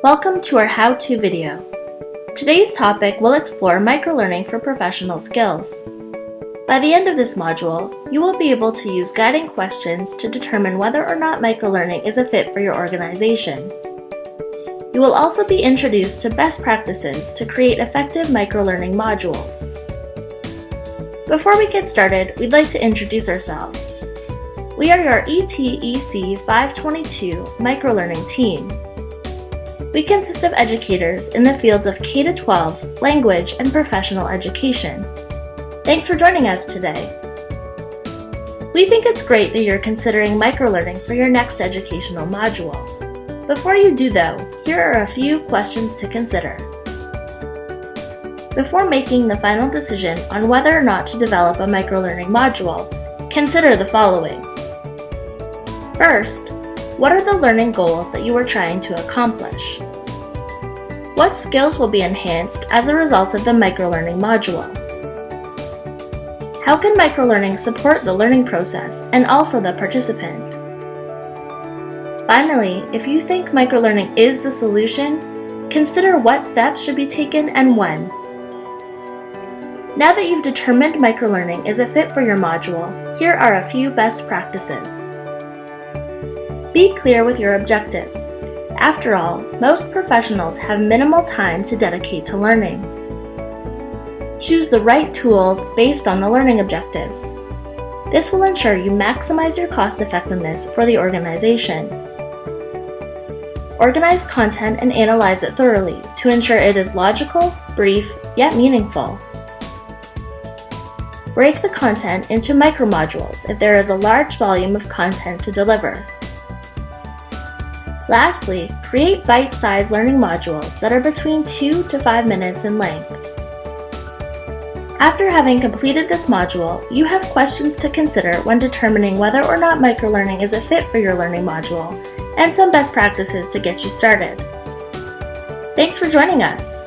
Welcome to our how-to video. Today's topic will explore microlearning for professional skills. By the end of this module, you will be able to use guiding questions to determine whether or not microlearning is a fit for your organization. You will also be introduced to best practices to create effective microlearning modules. Before we get started, we'd like to introduce ourselves. We are your ETEC 522 microlearning team. We consist of educators in the fields of K-12, language, and professional education. Thanks for joining us today. We think it's great that you're considering microlearning for your next educational module. Before you do though, here are a few questions to consider. Before making the final decision on whether or not to develop a microlearning module, consider the following. First, what are the learning goals that you are trying to accomplish? What skills will be enhanced as a result of the microlearning module? How can microlearning support the learning process and also the participant? Finally, if you think microlearning is the solution, consider what steps should be taken and when. Now that you've determined microlearning is a fit for your module, here are a few best practices. Be clear with your objectives. After all, most professionals have minimal time to dedicate to learning. Choose the right tools based on the learning objectives. This will ensure you maximize your cost effectiveness for the organization. Organize content and analyze it thoroughly to ensure it is logical, brief, yet meaningful. Break the content into micromodules if there is a large volume of content to deliver. Lastly, create bite-sized learning modules that are between 2 to 5 minutes in length. After having completed this module, you have questions to consider when determining whether or not microlearning is a fit for your learning module, and some best practices to get you started. Thanks for joining us!